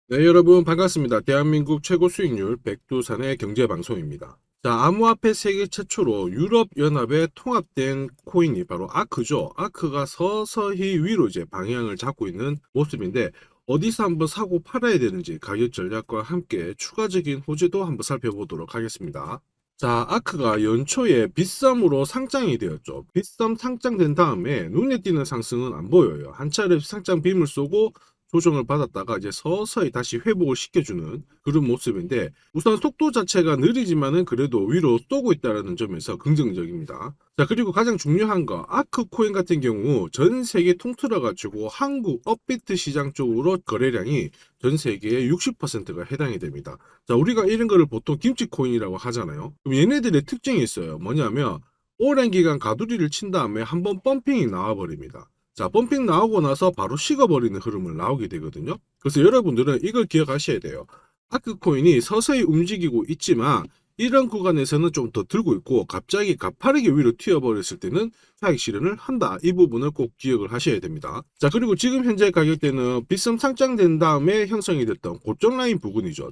네, 여러분 반갑습니다. 대한민국 최고 수익률 백두산의 경제방송입니다. 자, 암호화폐 세계 최초로 유럽연합에 통합된 코인이 바로 아크죠. 아크가 서서히 위로 이제 방향을 잡고 있는 모습인데 어디서 한번 사고 팔아야 되는지 가격 전략과 함께 추가적인 호재도 한번 살펴보도록 하겠습니다. 자, 아크가 연초에 빗썸으로 상장이 되었죠. 빗썸 상장된 다음에 눈에 띄는 상승은 안 보여요. 한 차례 상장 빔을 쏘고 조정을 받았다가 이제 서서히 다시 회복을 시켜주는 그런 모습인데 우선 속도 자체가 느리지만은 그래도 위로 쏘고 있다는 점에서 긍정적입니다. 자, 그리고 가장 중요한 거 아크 코인 같은 경우 전 세계 통틀어 가지고 한국 업비트 시장 쪽으로 거래량이 전 세계의 60%가 해당이 됩니다. 자, 우리가 이런 거를 보통 김치 코인이라고 하잖아요. 그럼 얘네들의 특징이 있어요. 뭐냐면 오랜 기간 가두리를 친 다음에 한번 펌핑이 나와 버립니다. 자, 펌핑 나오고 나서 바로 식어버리는 흐름을 나오게 되거든요. 그래서 여러분들은 이걸 기억하셔야 돼요. 아크코인이 서서히 움직이고 있지만 이런 구간에서는 좀 더 들고 있고 갑자기 가파르게 위로 튀어버렸을 때는 차익 실현을 한다. 이 부분을 꼭 기억을 하셔야 됩니다. 자, 그리고 지금 현재 가격대는 빗썸 상장된 다음에 형성이 됐던 고점 라인 부근이죠.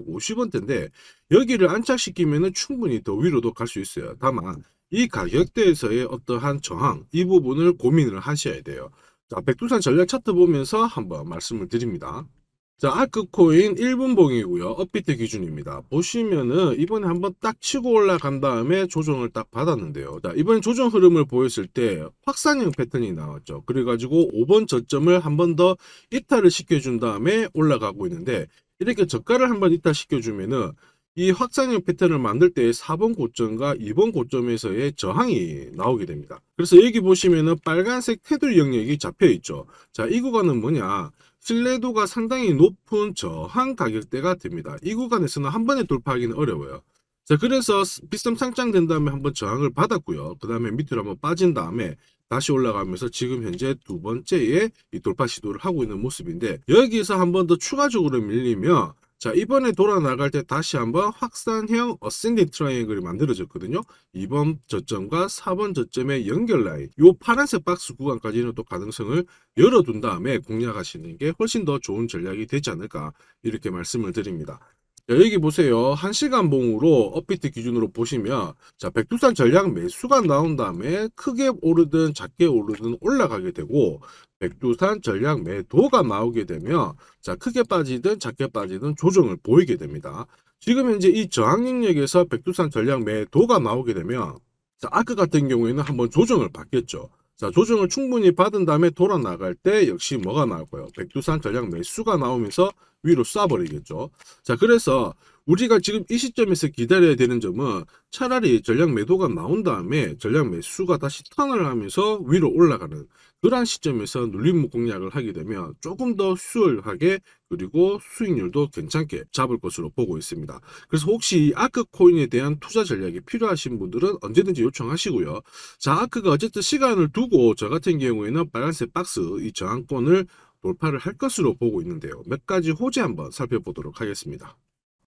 1450원대인데 여기를 안착시키면 충분히 더 위로도 갈 수 있어요. 다만 이 가격대에서의 어떠한 저항, 이 부분을 고민을 하셔야 돼요. 자, 백두산 전략 차트 보면서 한번 말씀을 드립니다. 자, 아크코인 1분봉이고요. 업비트 기준입니다. 보시면은 이번에 한번 딱 치고 올라간 다음에 조정을 딱 받았는데요. 자, 이번 조정 흐름을 보였을 때 확산형 패턴이 나왔죠. 그래가지고 5번 저점을 한 번 더 이탈을 시켜준 다음에 올라가고 있는데 이렇게 저가를 한번 이탈시켜주면은 이 확산형 패턴을 만들 때 4번 고점과 2번 고점에서의 저항이 나오게 됩니다. 그래서 여기 보시면은 빨간색 테두리 영역이 잡혀 있죠. 자, 이 구간은 뭐냐? 신뢰도가 상당히 높은 저항 가격대가 됩니다. 이 구간에서는 한 번에 돌파하기는 어려워요. 자, 그래서 빗썸 상장된 다음에 한번 저항을 받았고요. 그 다음에 밑으로 한번 빠진 다음에 다시 올라가면서 지금 현재 두 번째의 이 돌파 시도를 하고 있는 모습인데 여기서 한 번 더 추가적으로 밀리면 자, 이번에 돌아 나갈 때 다시 한번 확산형 어센딩 트라이앵글이 만들어졌거든요. 2번 저점과 4번 저점의 연결 라인, 요 파란색 박스 구간까지는 또 가능성을 열어둔 다음에 공략하시는 게 훨씬 더 좋은 전략이 되지 않을까 이렇게 말씀을 드립니다. 자, 여기 보세요. 1시간 봉으로 업비트 기준으로 보시면 자, 백두산 전략 매수가 나온 다음에 크게 오르든 작게 오르든 올라가게 되고 백두산 전략 매도가 나오게 되면 자, 크게 빠지든 작게 빠지든 조정을 보이게 됩니다. 지금 현재 이 저항 영역에서 백두산 전략 매도가 나오게 되면 자, 아크 같은 경우에는 한번 조정을 받겠죠. 자, 조정을 충분히 받은 다음에 돌아 나갈 때 역시 뭐가 나올까요? 백두산 전략 매수가 나오면서 위로 쏴버리겠죠. 자, 그래서 우리가 지금 이 시점에서 기다려야 되는 점은 차라리 전략 매도가 나온 다음에 전략 매수가 다시 턴을 하면서 위로 올라가는 그러한 시점에서 눌림목 공략을 하게 되면 조금 더 수월하게 그리고 수익률도 괜찮게 잡을 것으로 보고 있습니다. 그래서 혹시 아크 코인에 대한 투자 전략이 필요하신 분들은 언제든지 요청하시고요. 자, 아크가 어쨌든 시간을 두고 저 같은 경우에는 빨간색 박스 이 저항권을 돌파를 할 것으로 보고 있는데요. 몇 가지 호재 한번 살펴보도록 하겠습니다.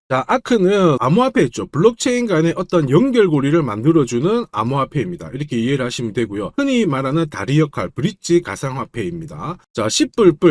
자, 아크는 암호화폐 있죠. 블록체인 간의 어떤 연결고리를 만들어주는 암호화폐입니다. 이렇게 이해를 하시면 되고요. 흔히 말하는 다리 역할, 브릿지 가상화폐입니다. 자, C++,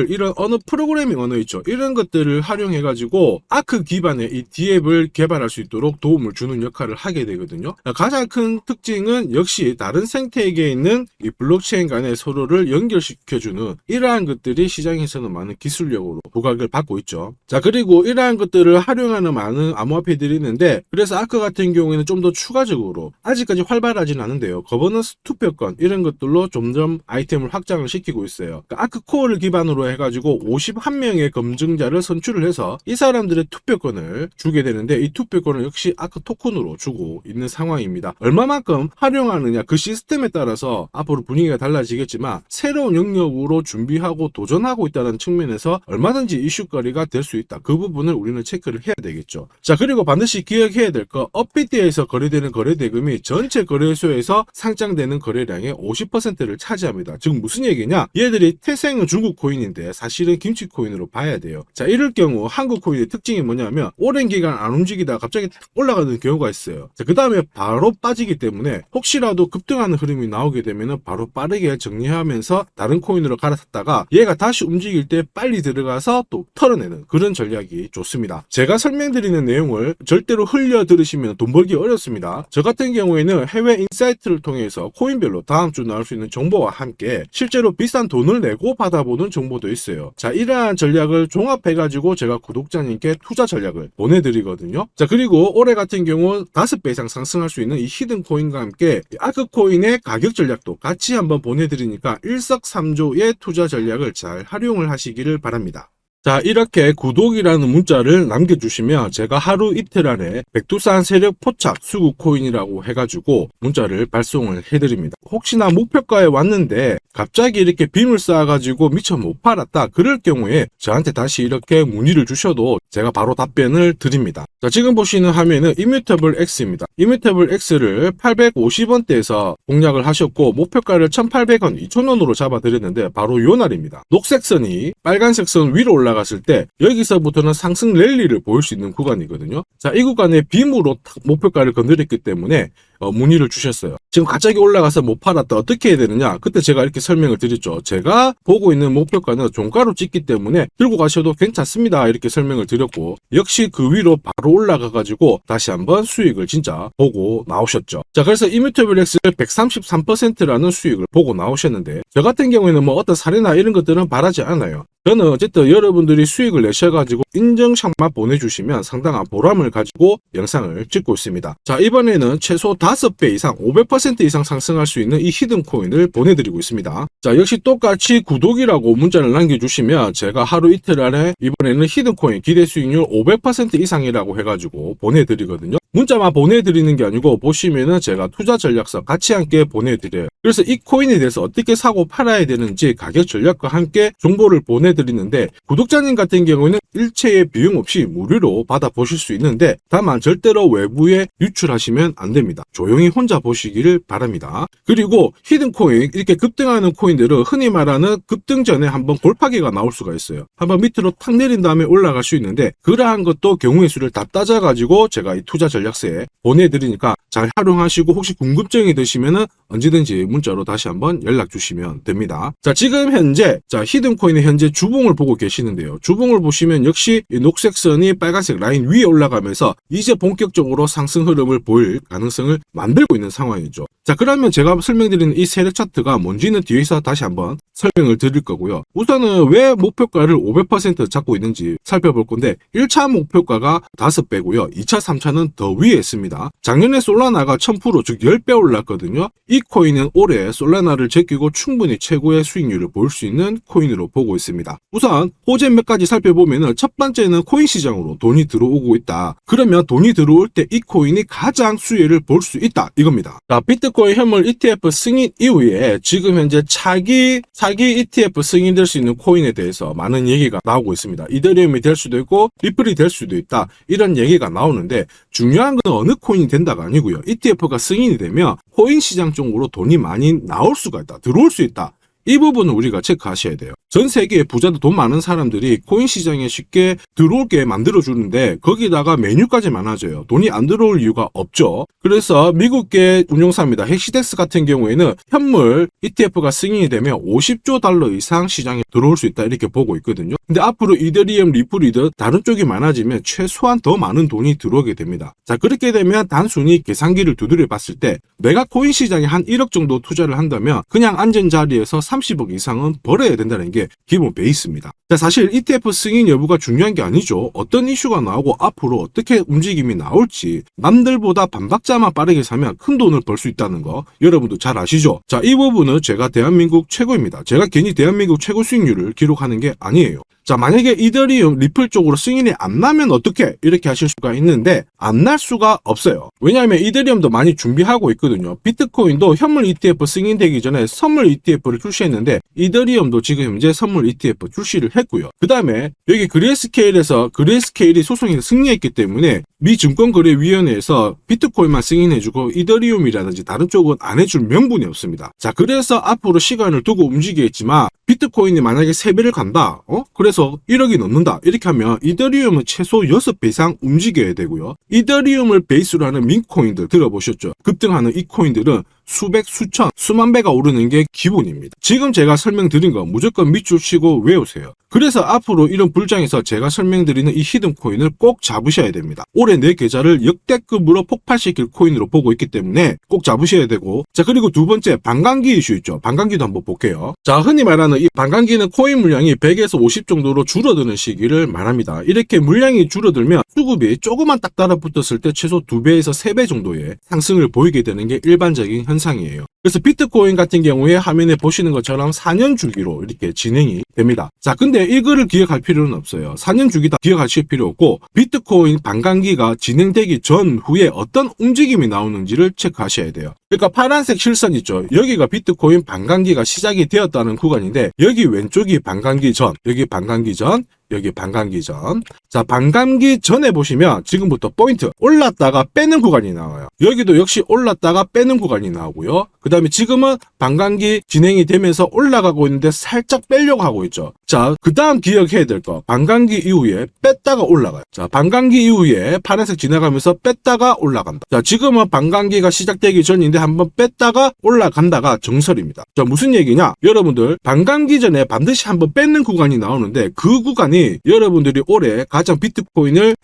이런 언어 프로그래밍 언어 있죠. 이런 것들을 활용해가지고 아크 기반의 이 D앱을 개발할 수 있도록 도움을 주는 역할을 하게 되거든요. 가장 큰 특징은 역시 다른 생태계에 있는 이 블록체인 간의 서로를 연결시켜주는 이러한 것들이 시장에서는 많은 기술력으로 부각을 받고 있죠. 자, 그리고 이러한 것들을 활용하는 많은 암호화폐들이 있는데 그래서 아크 같은 경우에는 좀 더 추가적으로 아직까지 활발하지는 않은데요. 거버넌스 투표권 이런 것들로 점점 아이템을 확장을 시키고 있어요. 그러니까 아크 코어를 기반으로 해가지고 51명의 검증자를 선출을 해서 이 사람들의 투표권을 주게 되는데 이 투표권을 역시 아크 토큰으로 주고 있는 상황입니다. 얼마만큼 활용하느냐 그 시스템에 따라서 앞으로 분위기가 달라지겠지만 새로운 영역으로 준비하고 도전하고 있다는 측면에서 얼마든지 이슈거리가 될 수 있다. 그 부분을 우리는 체크를 해야 되겠죠. 있죠. 자, 그리고 반드시 기억해야 될 거, 업비트에서 거래되는 거래대금이 전체 거래소에서 상장되는 거래량의 50%를 차지합니다. 즉 무슨 얘기냐? 얘들이 태생은 중국 코인인데 사실은 김치 코인으로 봐야 돼요. 자, 이럴 경우 한국 코인의 특징이 뭐냐면 오랜 기간 안 움직이다가 갑자기 탁 올라가는 경우가 있어요. 자, 그 다음에 바로 빠지기 때문에 혹시라도 급등하는 흐름이 나오게 되면 바로 빠르게 정리하면서 다른 코인으로 갈아탔다가 얘가 다시 움직일 때 빨리 들어가서 또 털어내는 그런 전략이 좋습니다. 제가 설명드리는 내용을 절대로 흘려 들으시면 돈 벌기 어렵습니다. 저 같은 경우에는 해외 인사이트를 통해서 코인별로 다음 주 나올 수 있는 정보와 함께 실제로 비싼 돈을 내고 받아보는 정보도 있어요. 자, 이러한 전략을 종합해가지고 제가 구독자님께 투자 전략을 보내드리거든요. 자, 그리고 올해 같은 경우 5배 이상 상승할 수 있는 이 히든 코인과 함께 아크 코인의 가격 전략도 같이 한번 보내드리니까 일석삼조의 투자 전략을 잘 활용을 하시기를 바랍니다. 자, 이렇게 구독이라는 문자를 남겨주시면 제가 하루 이틀 안에 백두산 세력 포착 수급 코인이라고 해가지고 문자를 발송을 해드립니다. 혹시나 목표가에 왔는데 갑자기 이렇게 빔을 쌓아가지고 미처 못 팔았다 그럴 경우에 저한테 다시 이렇게 문의를 주셔도 제가 바로 답변을 드립니다. 자, 지금 보시는 화면은 이뮤터블 X입니다. 이뮤터블 X를 850원대에서 공략을 하셨고 목표가를 1,800원, 2,000원으로 잡아드렸는데 바로 요 날입니다. 녹색 선이 빨간색 선 위로 올라갔을 때 여기서부터는 상승 랠리를 보일 수 있는 구간이거든요. 자, 이 구간에 빔으로 목표가를 건드렸기 때문에 문의를 주셨어요. 지금 갑자기 올라가서 못 팔았다 어떻게 해야 되느냐? 그때 제가 이렇게 설명을 드렸죠. 제가 보고 있는 목표가는 종가로 찍기 때문에 들고 가셔도 괜찮습니다. 이렇게 설명을 드렸고 역시 그 위로 바로 올라가 가지고 다시 한번 수익을 진짜 보고 나오셨죠. 자, 그래서 이뮤터블 X를 133%라는 수익을 보고 나오셨는데 저 같은 경우에는 뭐 어떤 사례나 이런 것들은 바라지 않아요. 저는 어쨌든 여러분들이 수익을 내셔가지고 인증샷만 보내주시면 상당한 보람을 가지고 영상을 찍고 있습니다. 자, 이번에는 최소 5배 이상 500% 이상 상승할 수 있는 이 히든 코인을 보내드리고 있습니다. 자, 역시 똑같이 구독이라고 문자를 남겨주시면 제가 하루 이틀 안에 이번에는 히든 코인 기대 수익률 500% 이상이라고 해가지고 보내드리거든요. 문자만 보내드리는 게 아니고 보시면은 제가 투자 전략서 같이 함께 보내드려요. 그래서 이 코인에 대해서 어떻게 사고 팔아야 되는지 가격 전략과 함께 정보를 보내드리는데 구독자님 같은 경우에는 일체의 비용 없이 무료로 받아보실 수 있는데 다만 절대로 외부에 유출하시면 안 됩니다. 조용히 혼자 보시기를 바랍니다. 그리고 히든 코인 이렇게 급등하는 코인들은 흔히 말하는 급등 전에 한번 골파기가 나올 수가 있어요. 한번 밑으로 탁 내린 다음에 올라갈 수 있는데 그러한 것도 경우의 수를 다 따져가지고 제가 이 투자 전략서에 보내드리니까 잘 활용하시고 혹시 궁금증이 드시면은 언제든지 문자로 다시 한번 연락 주시면 됩니다. 자, 지금 현재 히든 코인의 현재 주봉을 보고 계시는데요. 주봉을 보시면 역시 이 녹색 선이 빨간색 라인 위에 올라가면서 이제 본격적으로 상승 흐름을 보일 가능성을 만들고 있는 상황이죠. 자, 그러면 제가 설명드리는 이 세력 차트가 뭔지는 뒤에서 다시 한번 설명을 드릴 거고요. 우선은 왜 목표가를 500% 잡고 있는지 살펴볼 건데 1차 목표가가 5배고요. 2차, 3차는 더 위에 있습니다. 작년에 솔라나가 1000% 즉 10배 올랐거든요. 이 코인은 올해 솔라나를 제끼고 충분히 최고의 수익률을 볼 수 있는 코인으로 보고 있습니다. 우선 호재 몇 가지 살펴보면 첫 번째는 코인 시장으로 돈이 들어오고 있다. 그러면 돈이 들어올 때 이 코인이 가장 수혜를 볼 수 있다 이겁니다. 자, 비트코인 현물 ETF 승인 이후에 지금 현재 차기 ETF 승인될 수 있는 코인에 대해서 많은 얘기가 나오고 있습니다. 이더리움이 될 수도 있고 리플이 될 수도 있다 이런 얘기가 나오는데 중요한 건 어느 코인이 된다가 아니고요. ETF가 승인이 되면 코인 시장 쪽으로 돈이 많이 나올 수가 있다. 들어올 수 있다. 이 부분은 우리가 체크하셔야 돼요. 전 세계의 부자도 돈 많은 사람들이 코인 시장에 쉽게 들어올게 만들어주는데 거기다가 메뉴까지 많아져요. 돈이 안 들어올 이유가 없죠. 그래서 미국계 운용사입니다. 헥시덱스 같은 경우에는 현물 ETF가 승인이 되면 50조 달러 이상 시장에 들어올 수 있다 이렇게 보고 있거든요. 근데 앞으로 이더리움, 리플이든 다른 쪽이 많아지면 최소한 더 많은 돈이 들어오게 됩니다. 자, 그렇게 되면 단순히 계산기를 두드려 봤을 때 내가 코인 시장에 한 1억 정도 투자를 한다면 그냥 앉은 자리에서 30억 이상은 벌어야 된다는 게 기본 베이스입니다. 자, 사실 ETF 승인 여부가 중요한 게 아니죠. 어떤 이슈가 나오고 앞으로 어떻게 움직임이 나올지 남들보다 반박자만 빠르게 사면 큰 돈을 벌 수 있다는 거 여러분도 잘 아시죠? 자, 이 부분은 제가 대한민국 최고입니다. 제가 괜히 대한민국 최고 수익률을 기록하는 게 아니에요. 자, 만약에 이더리움 리플 쪽으로 승인이 안 나면 어떻게? 이렇게 하실 수가 있는데 안 날 수가 없어요. 왜냐하면 이더리움도 많이 준비하고 있거든요. 비트코인도 현물 ETF 승인되기 전에 선물 ETF를 출시했는데 이더리움도 지금 현재 선물 ETF 출시를 했고요. 그 다음에 여기 그레이스케일에서 그레이스케일이 소송에서 승리했기 때문에 미 증권거래위원회에서 비트코인만 승인해주고 이더리움이라든지 다른 쪽은 안 해줄 명분이 없습니다. 자, 그래서 앞으로 시간을 두고 움직이겠지만 비트코인이 만약에 3배를 간다. 그래서 1억이 넘는다. 이렇게 하면 이더리움은 최소 6배 이상 움직여야 되고요. 이더리움을 베이스로 하는 민코인들 들어보셨죠? 급등하는 이 코인들은 수백, 수천, 수만 배가 오르는 게 기본입니다. 지금 제가 설명드린 거 무조건 밑줄 치고 외우세요. 그래서 앞으로 이런 불장에서 제가 설명드리는 이 히든 코인을 꼭 잡으셔야 됩니다. 올해 내 계좌를 역대급으로 폭발시킬 코인으로 보고 있기 때문에 꼭 잡으셔야 되고, 자, 그리고 두 번째 반감기 이슈 있죠. 반감기도 한번 볼게요. 자, 흔히 말하는 이 반감기는 코인 물량이 100에서 50 정도로 줄어드는 시기를 말합니다. 이렇게 물량이 줄어들면 수급이 조금만 딱 달라붙었을 때 최소 2배에서 3배 정도의 상승을 보이게 되는 게 일반적인 현상이에요. 그래서 비트코인 같은 경우에 화면에 보시는 것처럼 4년 주기로 이렇게 진행이 됩니다. 자, 근데 이거를 기억할 필요는 없어요. 4년 주기 다 기억하실 필요 없고 비트코인 반감기가 진행되기 전후에 어떤 움직임이 나오는지를 체크하셔야 돼요. 그러니까 파란색 실선 있죠. 여기가 비트코인 반감기가 시작이 되었다는 구간인데 여기 왼쪽이 반감기 전, 여기 반감기 전, 여기 반감기 전. 자, 반감기 전에 보시면 지금부터 포인트 올랐다가 빼는 구간이 나와요. 여기도 역시 올랐다가 빼는 구간이 나오고요. 그 다음에 지금은 반감기 진행이 되면서 올라가고 있는데 살짝 빼려고 하고 있죠. 자, 그 다음 기억해야 될 거, 반감기 이후에 뺐다가 올라가요. 자, 반감기 이후에 파란색 지나가면서 뺐다가 올라간다. 자, 지금은 반감기가 시작되기 전인데 한번 뺐다가 올라간다가 정설입니다. 자, 무슨 얘기냐? 여러분들 반감기 전에 반드시 한번 뺏는 구간이 나오는데 그 구간이 여러분들이 올해 가장 비트코인을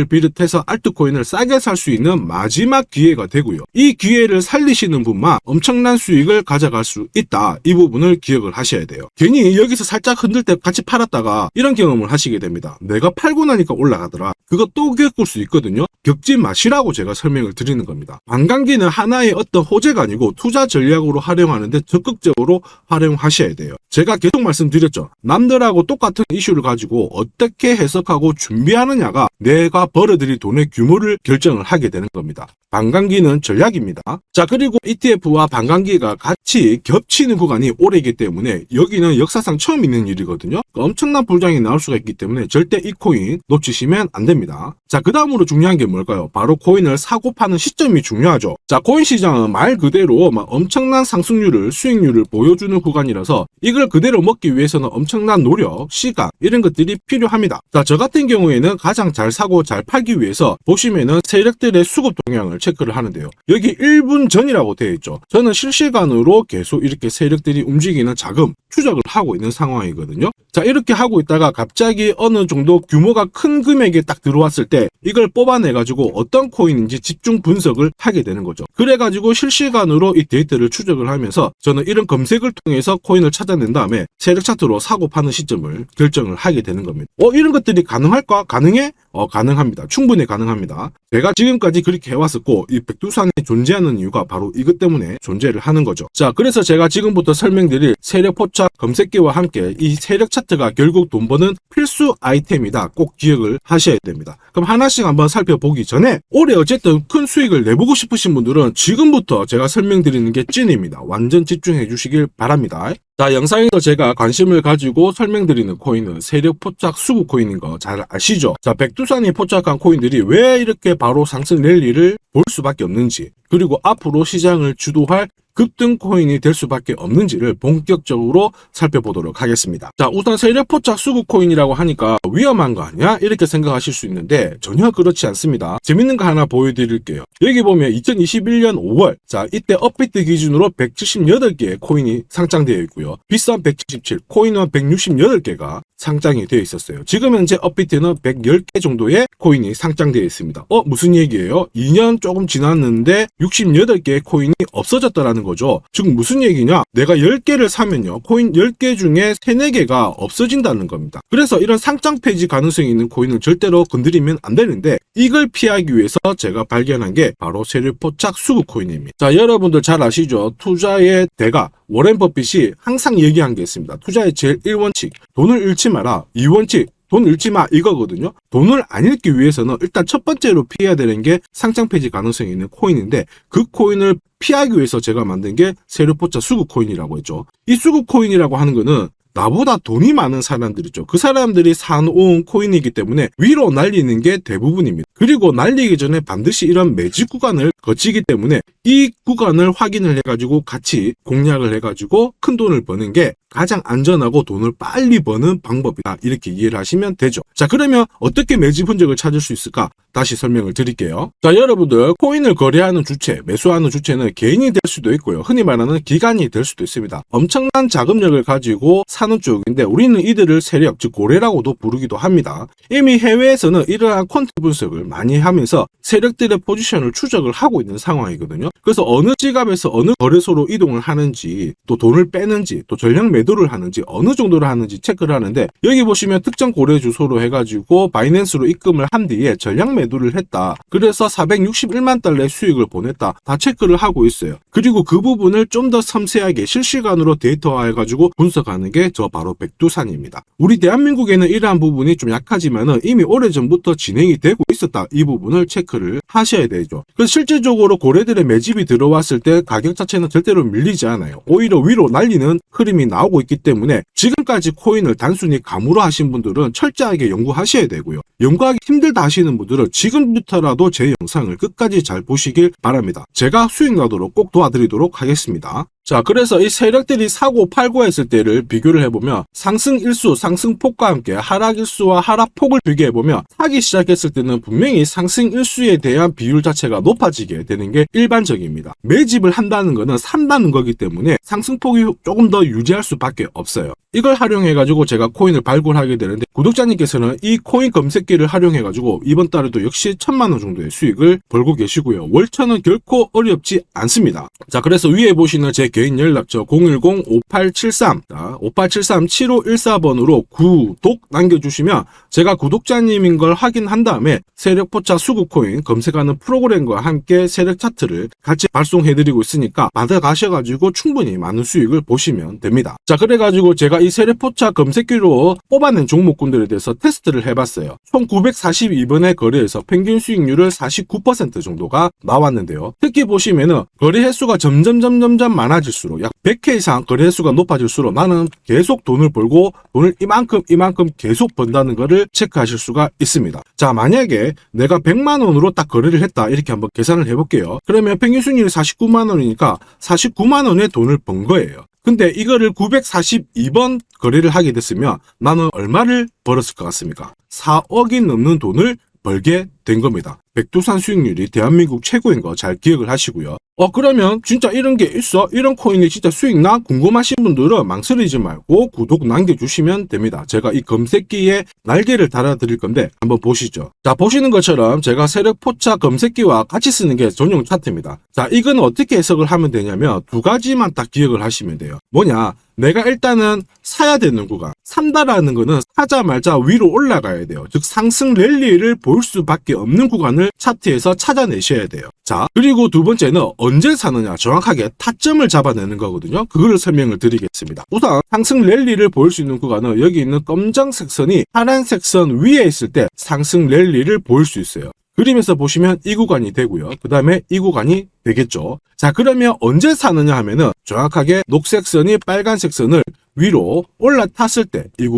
비롯해서 알트코인을 싸게 살 수 있는 마지막 기회가 되고요. 이 기회를 살리시는 분만 엄청난 수익을 가져갈 수 있다. 이 부분을 기억을 하셔야 돼요. 괜히 여기서 살짝 흔들 때 같이 팔았다가 이런 경험을 하시게 됩니다. 내가 팔고 나니까 올라가더라. 그거 또 겪을 수 있거든요. 겪지 마시라고 제가 설명을 드리는 겁니다. 반감기는 하나의 어떤 호재가 아니고 투자 전략으로 활용하는데 적극적으로 활용하셔야 돼요. 제가 계속 말씀드렸죠. 남들하고 똑같은 이슈를 가지고 어떻게 해석하고 준비하느냐가 내가 벌어들일 돈의 규모를 결정을 하게 되는 겁니다. 반감기는 전략입니다. 자, 그리고 ETF와 반감기가 같이 겹치는 구간이 올해이기 때문에 여기는 역사상 처음 있는 일이거든요. 엄청난 불장이 나올 수가 있기 때문에 절대 이 코인 놓치시면 안 됩니다. 자, 그 다음으로 중요한 게 뭘까요? 바로 코인을 사고 파는 시점이 중요하죠. 자, 코인 시장은 말 그대로 엄청난 상승률을, 수익률을 보여주는 구간이라서 이걸 그대로 먹기 위해서는 엄청난 노력, 시간 이런 것들이 필요합니다. 자, 저 같은 경우에는 가장 잘 사고 잘 팔기 위해서 보시면은 세력들의 수급 동향을 체크를 하는데요. 여기 1분 전이라고 되어 있죠. 저는 실시간으로 계속 이렇게 세력들이 움직이는 자금 추적을 하고 있는 상황이거든요. 자, 이렇게 하고 있다가 갑자기 어느 정도 규모가 큰 금액이 딱 들어왔을 때 이걸 뽑아내가지고 어떤 코인인지 집중 분석을 하게 되는 거죠. 그래가지고 실시간으로 이 데이터를 추적을 하면서 저는 이런 검색을 통해서 코인을 찾아낸 다음에 세력 차트로 사고 파는 시점을 결정을 하게 되는 겁니다. 이런 것들이 가능할까? 가능해? 가능합니다. 충분히 가능합니다. 제가 지금까지 그렇게 해왔었고 이 백두산에 존재하는 이유가 바로 이것 때문에 존재를 하는 거죠. 자, 그래서 제가 지금부터 설명드릴 세력 포착 검색기와 함께 이 세력 차트가 결국 돈 버는 필수 아이템이다. 꼭 기억을 하셔야 됩니다. 그럼 하나씩 한번 살펴보기 전에 올해 어쨌든 큰 수익을 내보고 싶으신 분들은 지금부터 제가 설명드리는 게 찐입니다. 완전 집중해 주시길 바랍니다. 자, 영상에서 제가 관심을 가지고 설명드리는 코인은 세력 포착 수급 코인인 거 잘 아시죠? 자, 백두산이 포착한 코인들이 왜 이렇게 바로 상승 랠리를 볼 수밖에 없는지, 그리고 앞으로 시장을 주도할 급등 코인이 될 수밖에 없는지를 본격적으로 살펴보도록 하겠습니다. 자, 우선 세력 포착 수급 코인이라고 하니까 위험한 거 아니야? 이렇게 생각하실 수 있는데 전혀 그렇지 않습니다. 재밌는 거 하나 보여드릴게요. 여기 보면 2021년 5월, 자, 이때 업비트 기준으로 178개의 코인이 상장되어 있고요. 비싼 177, 코인은 168개가 상장이 되어 있었어요. 지금 현재 업비트는 110개 정도의 코인이 상장되어 있습니다. 무슨 얘기예요? 2년 조금 지났는데 68개의 코인이 없어졌다라는 거죠. 즉 무슨 얘기냐? 내가 10개를 사면요. 코인 10개 중에 3, 4개가 없어진다는 겁니다. 그래서 이런 상장 폐지 가능성이 있는 코인을 절대로 건드리면 안 되는데 이걸 피하기 위해서 제가 발견한 게 바로 세력포착 수급 코인입니다. 자, 여러분들 잘 아시죠? 투자의 대가 워렌 버핏이 항상 얘기한 게 있습니다. 투자의 제일 1원칙, 돈을 잃지 마라. 2원칙, 돈 잃지 마 이거거든요. 돈을 안 잃기 위해서는 일단 첫 번째로 피해야 되는 게 상장 폐지 가능성이 있는 코인인데 그 코인을 피하기 위해서 제가 만든 게 세력포착 수급 코인이라고 했죠. 이 수급 코인이라고 하는 거는 나보다 돈이 많은 사람들이죠. 그 사람들이 사놓은 코인이기 때문에 위로 날리는 게 대부분입니다. 그리고 날리기 전에 반드시 이런 매집 구간을 거치기 때문에 이 구간을 확인을 해가지고 같이 공략을 해가지고 큰 돈을 버는 게 가장 안전하고 돈을 빨리 버는 방법이다. 이렇게 이해를 하시면 되죠. 자, 그러면 어떻게 매집 흔적을 찾을 수 있을까? 다시 설명을 드릴게요. 자, 여러분들 코인을 거래하는 주체, 매수하는 주체는 개인이 될 수도 있고요. 흔히 말하는 기관이 될 수도 있습니다. 엄청난 자금력을 가지고 사는 쪽인데 우리는 이들을 세력, 즉 고래라고도 부르기도 합니다. 이미 해외에서는 이러한 퀀트 분석을 많이 하면서 세력들의 포지션을 추적을 하고 있는 상황이거든요. 그래서 어느 지갑에서 어느 거래소로 이동을 하는지, 또 돈을 빼는지, 또 전량 매도를 하는지, 어느 정도를 하는지 체크를 하는데 여기 보시면 특정 거래 주소로 해가지고 바이낸스로 입금을 한 뒤에 전량 매도를 했다. 그래서 461만 달러의 수익을 보냈다. 다 체크를 하고 있어요. 그리고 그 부분을 좀 더 섬세하게 실시간으로 데이터화해가지고 분석하는 게 저 바로 백두산입니다. 우리 대한민국에는 이러한 부분이 좀 약하지만은 이미 오래전부터 진행이 되고 있었다. 이 부분을 체크를 하셔야 되죠. 그래서 실질적으로 고래들의 매집이 들어왔을 때 가격 자체는 절대로 밀리지 않아요. 오히려 위로 날리는 흐름이 나오고 있기 때문에 지금까지 코인을 단순히 감으로 하신 분들은 철저하게 연구하셔야 되고요. 연구하기 힘들다 하시는 분들은 지금부터라도 제 영상을 끝까지 잘 보시길 바랍니다. 제가 수익 나도록 꼭 도와드리도록 하겠습니다. 자, 그래서 이 세력들이 사고 팔고 했을 때를 비교를 해보면 상승 일수, 상승폭과 함께 하락 일수와 하락폭을 비교해보면 사기 시작했을 때는 분명히 상승 일수에 대한 비율 자체가 높아지게 되는 게 일반적입니다. 매집을 한다는 거는 산다는 거기 때문에 상승폭이 조금 더 유지할 수밖에 없어요. 이걸 활용해가지고 제가 코인을 발굴하게 되는데 구독자님께서는 이 코인 검색기를 활용해가지고 이번 달에도 역시 1000만원 정도의 수익을 벌고 계시고요. 월천은 결코 어렵지 않습니다. 자, 그래서 위에 보시는 제 개인 연락처 010-5873-7514번으로 구독 남겨주시면 제가 구독자님인 걸 확인한 다음에 세력포착 수급코인 검색하는 프로그램과 함께 세력 차트를 같이 발송해드리고 있으니까 받아가셔가지고 충분히 많은 수익을 보시면 됩니다. 자, 그래가지고 제가 이 세력포착 검색기로 뽑아낸 종목군들에 대해서 테스트를 해봤어요. 총 942번의 거래에서 평균 수익률을 49% 정도가 나왔는데요. 특히 보시면은 거래 횟수가 점점 많아질수록 약 100회 이상 거래 횟수가 높아질수록 나는 계속 돈을 벌고 돈을 이만큼 계속 번다는 거를 체크하실 수가 있습니다. 자, 만약에 내가 100만원으로 딱 거래를 했다 이렇게 한번 계산을 해볼게요. 그러면 평균 수익률이 49만원이니까 49만원의 돈을 번 거예요. 근데 이거를 942번 거래를 하게 됐으면 나는 얼마를 벌었을 것 같습니까? 4억이 넘는 돈을 벌게 된 겁니다. 백두산 수익률이 대한민국 최고인 거 잘 기억을 하시고요. 그러면 진짜 이런 게 있어? 이런 코인이 진짜 수익 나? 궁금하신 분들은 망설이지 말고 구독 남겨주시면 됩니다. 제가 이 검색기에 날개를 달아드릴 건데 한번 보시죠. 자, 보시는 것처럼 제가 세력포착 검색기와 같이 쓰는 게 전용 차트입니다. 자, 이건 어떻게 해석을 하면 되냐면 두 가지만 딱 기억을 하시면 돼요. 뭐냐? 내가 일단은 사야 되는 구간, 산다라는 거는 사자마자 위로 올라가야 돼요. 즉 상승 랠리를 볼 수밖에 없는 구간을 차트에서 찾아내셔야 돼요. 자, 그리고 두 번째는 언제 사느냐, 정확하게 타점을 잡아내는 거거든요. 그거를 설명을 드리겠습니다. 우선 상승 랠리를 볼 수 있는 구간은 여기 있는 검정색 선이 파란색 선 위에 있을 때 상승 랠리를 볼 수 있어요. 그림에서 보시면 이 구간이 되고요. 그 다음에 이 구간이 되겠죠. 자, 그러면 언제 사느냐 하면은 정확하게 녹색 선이 빨간색 선을 위로 올라탔을 때 이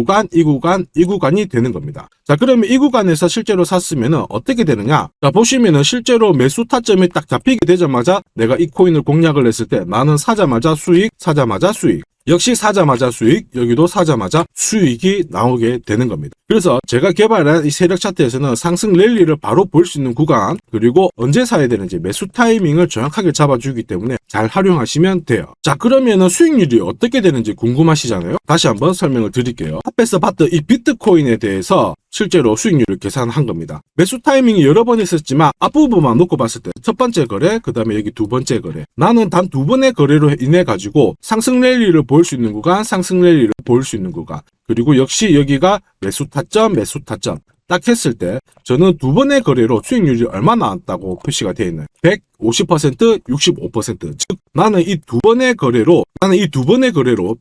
구간이 되는 겁니다. 자, 그러면 이 구간에서 실제로 샀으면은 어떻게 되느냐? 자, 보시면은 실제로 매수 타점이 딱 잡히게 되자마자 내가 이 코인을 공략을 했을 때 나는 사자마자 수익, 역시 사자마자 수익, 여기도 사자마자 수익이 나오게 되는 겁니다. 그래서 제가 개발한 이 세력 차트에서는 상승 랠리를 바로 볼 수 있는 구간, 그리고 언제 사야 되는지 매수 타이밍을 정확하게 잡아주기 때문에 잘 활용하시면 돼요. 자, 그러면은 수익률이 어떻게 되는지 궁금하시잖아요. 다시 한번 설명을 드릴게요. 앞에서 봤던 이 비트코인에 대해서 실제로 수익률을 계산한 겁니다. 매수 타이밍이 여러 번 있었지만 앞부분만 놓고 봤을 때 첫 번째 거래, 그 다음에 여기 두 번째 거래. 나는 단 두 번의 거래로 인해 가지고 상승 랠리를 볼 수 있는 구간, 상승 랠리를 볼 수 있는 구간. 그리고 역시 여기가 매수 타점, 매수 타점. 딱 했을 때 저는 두 번의 거래로 수익률이 얼마 나왔다고 표시가 되어 있나요? 150%, 65%. 즉 나는 이 두 번의 거래로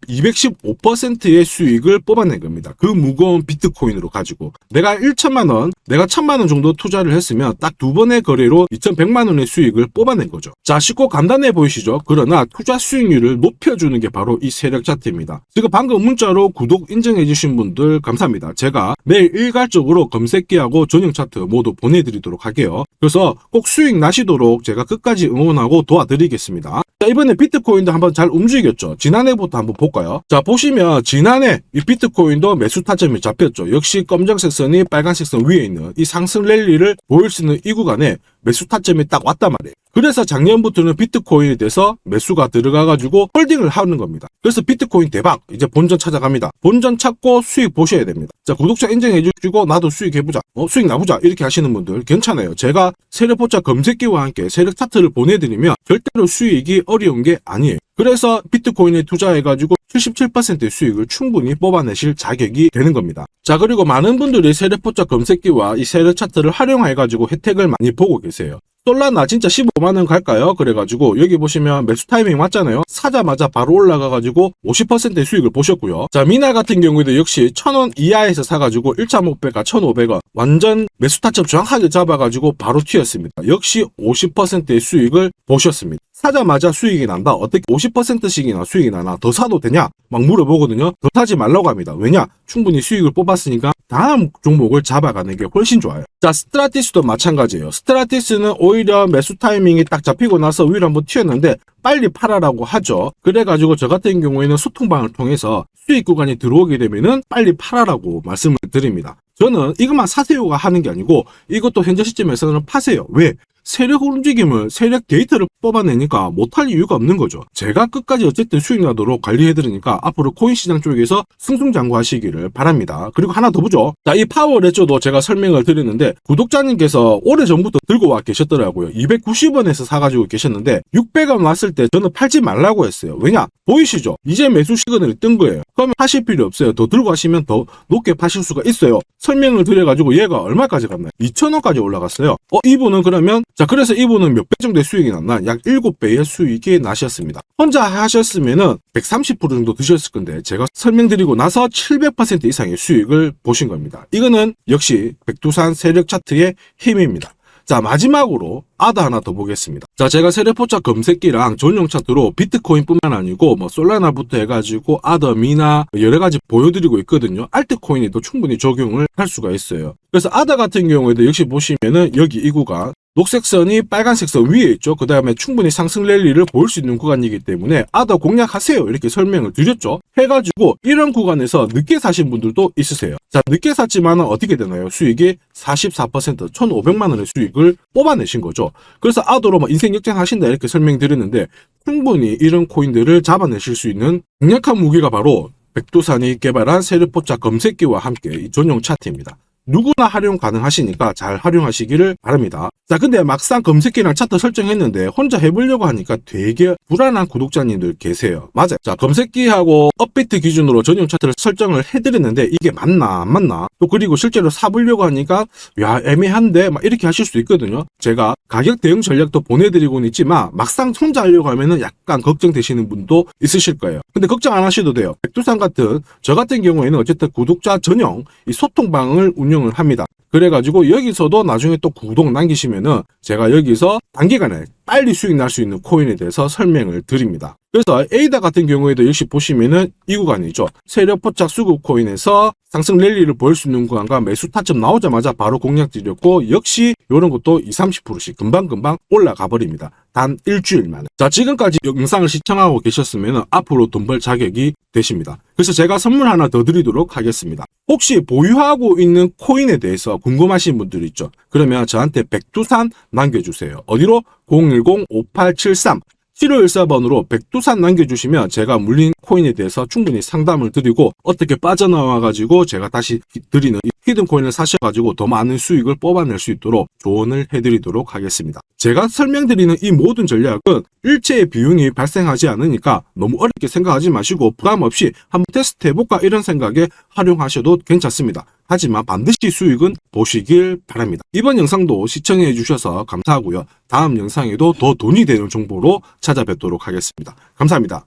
215%의 수익을 뽑아낸 겁니다. 그 무거운 비트코인으로 가지고 내가 1천만 원, 내가 1,000만 원 정도 투자를 했으면 딱 두 번의 거래로 2,100만 원의 수익을 뽑아낸 거죠. 자, 쉽고 간단해 보이시죠? 그러나 투자 수익률을 높여주는 게 바로 이 세력 차트입니다. 지금 방금 문자로 구독 인정해 주신 분들 감사합니다. 제가 매일 일괄적으로 검색기하고 전용 차트 모두 보내드리도록 할게요. 그래서 꼭 수익 나시도록 제가 끝까지 응원하고 도와드리겠습니다. 자, 이번에 비트코인도 한번 잘 움직였죠. 지난해부터 한번 볼까요? 자, 보시면 지난해 이 비트코인도 매수 타점이 잡혔죠. 역시 검정색 선이 빨간색 선 위에 있는 이 상승 랠리를 보일 수 있는 이 구간에 매수 타점이 딱 왔단 말이에요. 그래서 작년부터는 비트코인에 대해서 매수가 들어가가지고 홀딩을 하는 겁니다. 그래서 비트코인 대박, 이제 본전 찾아갑니다. 본전 찾고 수익 보셔야 됩니다. 자, 구독자 인정해주시고 나도 수익 해보자, 수익 나보자 이렇게 하시는 분들 괜찮아요. 제가 세력포차 검색기와 함께 세력 차트를 보내드리면 절대로 수익이 어려운 게 아니에요. 그래서 비트코인에 투자해가지고 77%의 수익을 충분히 뽑아내실 자격이 되는 겁니다. 자, 그리고 많은 분들이 세력포차 검색기와 이 세력 차트를 활용해가지고 혜택을 많이 보고 계세요. 솔라나 진짜 15만원 갈까요? 그래가지고 여기 보시면 매수 타이밍 맞잖아요. 사자마자 바로 올라가가지고 50%의 수익을 보셨고요. 자, 미나 같은 경우에도 역시 1,000원 이하에서 사가지고 1.5배가 1,500원 완전 매수 타점 정확하게 잡아가지고 바로 튀었습니다. 역시 50%의 수익을 보셨습니다. 사자마자 수익이 난다. 어떻게 50%씩이나 수익이 나나? 더 사도 되냐? 막 물어보거든요. 더 사지 말라고 합니다. 왜냐? 충분히 수익을 뽑았으니까 다음 종목을 잡아가는 게 훨씬 좋아요. 자, 스트라티스도 마찬가지예요. 스트라티스는 오히려 매수 타이밍이 딱 잡히고 나서 위로 한번 튀었는데 빨리 팔아라고 하죠. 그래가지고 저 같은 경우에는 소통방을 통해서 수익 구간이 들어오게 되면은 빨리 팔아라고 말씀을 드립니다. 저는 이것만 사세요가 하는 게 아니고 이것도 현재 시점에서는 파세요. 왜? 세력 움직임을, 세력 데이터를 뽑아내니까 못할 이유가 없는 거죠. 제가 끝까지 어쨌든 수익 나도록 관리해드리니까 앞으로 코인 시장 쪽에서 승승장구하시기를 바랍니다. 그리고 하나 더 보죠. 자, 이 파워레저도 제가 설명을 드리는데 구독자님께서 오래전부터 들고 와 계셨더라고요. 290원에서 사가지고 계셨는데 600원 왔을 때 저는 팔지 말라고 했어요. 왜냐? 보이시죠? 이제 매수 시그널이 뜬 거예요. 그러면 하실 필요 없어요. 더 들고 가시면 더 높게 파실 수가 있어요. 설명을 드려가지고 얘가 얼마까지 갔나요? 2,000원까지 올라갔어요. 이분은 그러면 자, 그래서 이분은 몇 배 정도의 수익이 났나? 약 7배의 수익이 나셨습니다. 혼자 하셨으면은 130% 정도 드셨을 건데 제가 설명드리고 나서 700% 이상의 수익을 보신 겁니다. 이거는 역시 백두산 세력 차트의 힘입니다. 자, 마지막으로 아더 하나 더 보겠습니다. 자, 제가 세력포차 검색기랑 전용 차트로 비트코인뿐만 아니고 솔라나부터 해가지고 아더, 미나 여러 가지 보여드리고 있거든요. 알트코인에도 충분히 적용을 할 수가 있어요. 그래서 아더 같은 경우에도 역시 보시면은 여기 이 구간 녹색 선이 빨간색 선 위에 있죠. 그 다음에 충분히 상승 랠리를 볼 수 있는 구간이기 때문에 아더 공략하세요. 이렇게 설명을 드렸죠. 해가지고 이런 구간에서 늦게 사신 분들도 있으세요. 자, 늦게 샀지만 어떻게 되나요? 수익이 44%, 1,500만 원의 수익을 뽑아내신 거죠. 그래서 아더로 인생 역전하신다 이렇게 설명드렸는데 충분히 이런 코인들을 잡아내실 수 있는 강력한 무기가 바로 백두산이 개발한 세력포차 검색기와 함께 이 전용 차트입니다. 누구나 활용 가능하시니까 잘 활용하시기를 바랍니다. 자, 근데 막상 검색기랑 차트 설정했는데 혼자 해보려고 하니까 되게 불안한 구독자님들 계세요. 맞아요. 자, 검색기하고 업비트 기준으로 전용 차트를 설정을 해드렸는데 이게 맞나 안 맞나? 또 그리고 실제로 사보려고 하니까 야, 애매한데 막 이렇게 하실 수 있거든요. 제가 가격 대응 전략도 보내드리고는 있지만 막상 혼자 하려고 하면은 약간 걱정되시는 분도 있으실 거예요. 근데 걱정 안 하셔도 돼요. 백두산 같은 저 같은 경우에는 어쨌든 구독자 전용 이 소통방을 운영을 합니다. 그래가지고 여기서도 나중에 또 구독 남기시면은 제가 여기서 단기간에 빨리 수익 날 수 있는 코인에 대해서 설명을 드립니다. 그래서 에이다 같은 경우에도 역시 보시면은 이 구간이죠. 세력포착 수급 코인에서 상승 랠리를 보일 수 있는 구간과 매수 타점 나오자마자 바로 공략 드렸고 역시 이런 것도 20-30%씩 금방금방 올라가 버립니다. 단 일주일 만에. 자, 지금까지 영상을 시청하고 계셨으면 앞으로 돈 벌 자격이 되십니다. 그래서 제가 선물 하나 더 드리도록 하겠습니다. 혹시 보유하고 있는 코인에 대해서 궁금하신 분들 있죠? 그러면 저한테 백두산 남겨주세요. 어디로? 010-5873 7514번으로 백두산 남겨주시면 제가 물린 코인에 대해서 충분히 상담을 드리고 어떻게 빠져나와가지고 제가 다시 드리는 히든 코인을 사셔가지고 더 많은 수익을 뽑아낼 수 있도록 조언을 해드리도록 하겠습니다. 제가 설명드리는 이 모든 전략은 일체의 비용이 발생하지 않으니까 너무 어렵게 생각하지 마시고 부담 없이 한번 테스트 해볼까 이런 생각에 활용하셔도 괜찮습니다. 하지만 반드시 수익은 보시길 바랍니다. 이번 영상도 시청해 주셔서 감사하고요. 다음 영상에도 더 돈이 되는 정보로 찾아뵙도록 하겠습니다. 감사합니다.